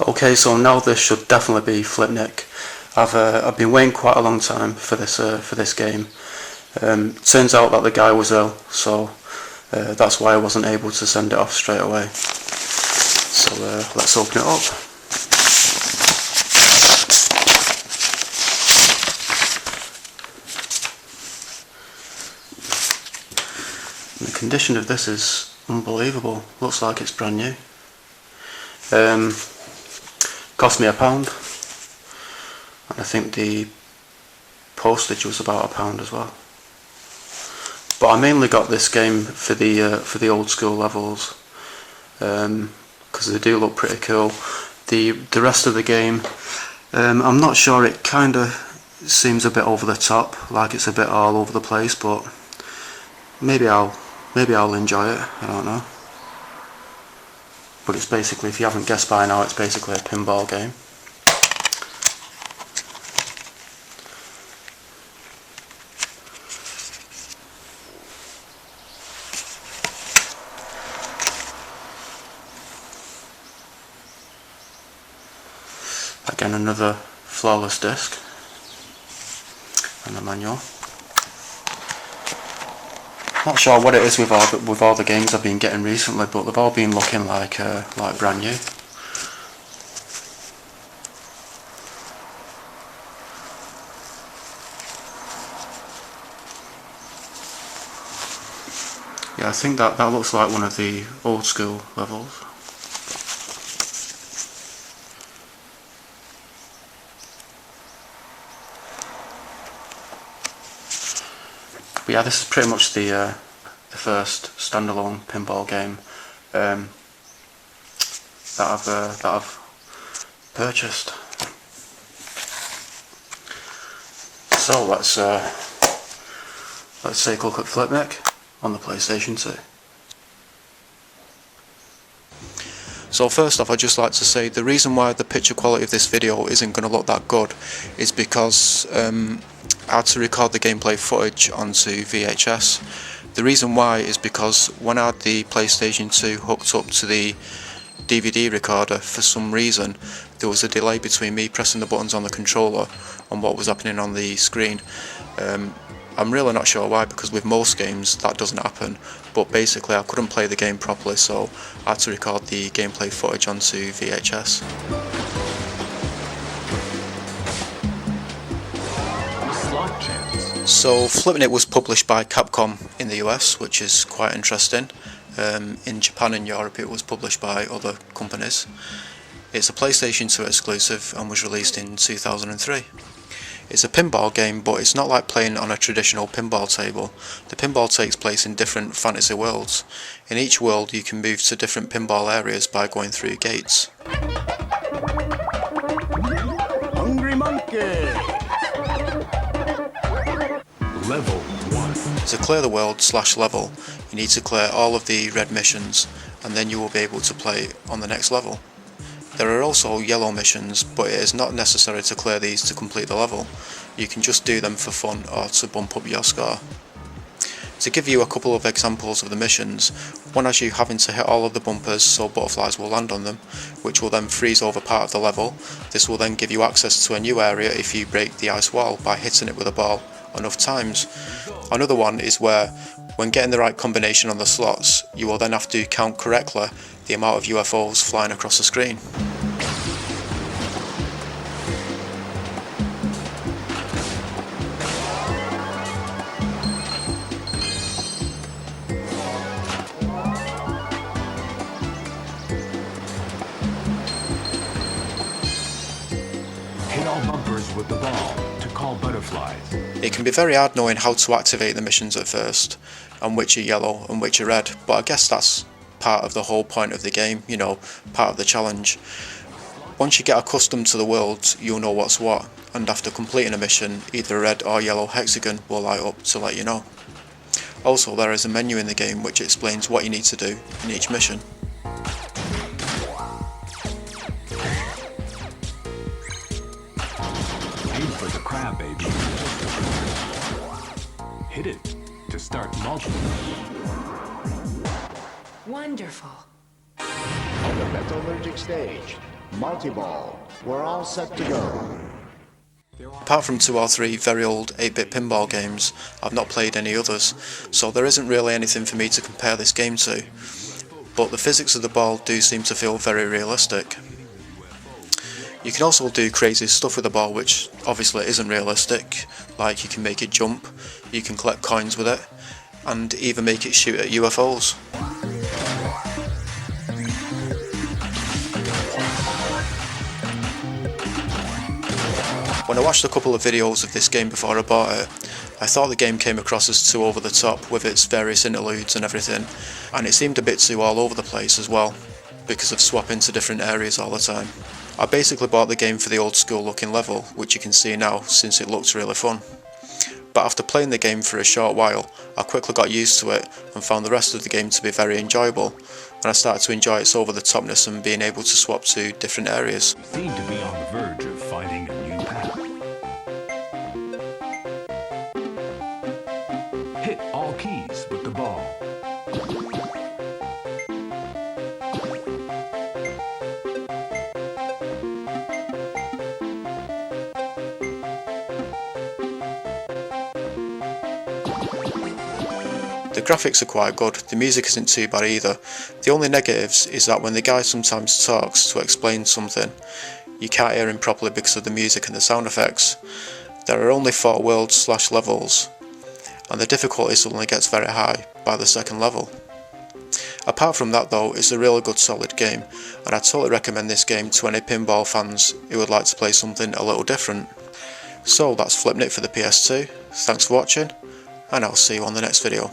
Okay, so now this should definitely be Flipnic. I've been waiting quite a long time for this game. Turns out that the guy was ill, so that's why I wasn't able to send it off straight away. So let's open it up. And the condition of this is unbelievable. Looks like it's brand new. Cost me £1, and I think the postage was about £1 as well. But I mainly got this game for the old school levels, because they do look pretty cool. The rest of the game, I'm not sure. It kind of seems a bit over the top, like it's a bit all over the place. But maybe I'll enjoy it. I don't know. But it's basically, if you haven't guessed by now, it's basically a pinball game. Again, another flawless disc and a manual. Not sure what it is with all the games I've been getting recently, but they've all been looking like brand new. Yeah, I think that looks like one of the old school levels. But yeah, this is pretty much the first standalone pinball game that I've purchased. So let's take a look at Flipnic on the PlayStation 2. So first off, I'd just like to say the reason why the picture quality of this video isn't going to look that good is because I had to record the gameplay footage onto VHS. The reason why is because when I had the PlayStation 2 hooked up to the DVD recorder, for some reason there was a delay between me pressing the buttons on the controller and what was happening on the screen. I'm really not sure why, because with most games that doesn't happen, but basically I couldn't play the game properly, so I had to record the gameplay footage onto VHS. So Flipnic was published by Capcom in the US, which is quite interesting. In Japan and Europe it was published by other companies. It's a PlayStation 2 exclusive and was released in 2003. It's a pinball game, but it's not like playing on a traditional pinball table. The pinball takes place in different fantasy worlds. In each world you can move to different pinball areas by going through gates. Hungry monkey! Level 1. To clear the world / level, you need to clear all of the red missions, and then you will be able to play on the next level. There are also yellow missions, but it is not necessary to clear these to complete the level. You can just do them for fun or to bump up your score. To give you a couple of examples of the missions, one has you having to hit all of the bumpers so butterflies will land on them, which will then freeze over part of the level. This will then give you access to a new area if you break the ice wall by hitting it with a ball enough times. Another one is where, when getting the right combination on the slots, you will then have to count correctly the amount of UFOs flying across the screen. Hit all bumpers with the ball to call butterflies. It can be very hard knowing how to activate the missions at first, and which are yellow and which are red, but I guess that's part of the whole point of the game, you know, part of the challenge. Once you get accustomed to the world, you'll know what's what, and after completing a mission, either a red or yellow hexagon will light up to let you know. Also, there is a menu in the game which explains what you need to do in each mission. Aim for the crab, baby. Hit it to start multiple. Wonderful. On the metallurgic stage, Multi-ball. We're all set to go. Apart from 2 or 3 very old 8-bit pinball games, I've not played any others, so there isn't really anything for me to compare this game to, but the physics of the ball do seem to feel very realistic. You can also do crazy stuff with the ball which obviously isn't realistic, like you can make it jump, you can collect coins with it, and even make it shoot at UFOs. When I watched a couple of videos of this game before I bought it, I thought the game came across as too over the top with its various interludes and everything, and it seemed a bit too all over the place as well, because of swapping to different areas all the time. I basically bought the game for the old school looking level, which you can see now since it looks really fun. But after playing the game for a short while, I quickly got used to it and found the rest of the game to be very enjoyable, and I started to enjoy its over the topness and being able to swap to different areas. You seem to be on the verge of finding a new path. Hit all keys with the ball. The graphics are quite good, the music isn't too bad either. The only negatives is that when the guy sometimes talks to explain something, you can't hear him properly because of the music and the sound effects. There are only 4 worlds/levels, and the difficulty suddenly gets very high by the second level. Apart from that though, it's a really good solid game, and I totally recommend this game to any pinball fans who would like to play something a little different. So that's Flipnic for the PS2, thanks for watching, and I'll see you on the next video.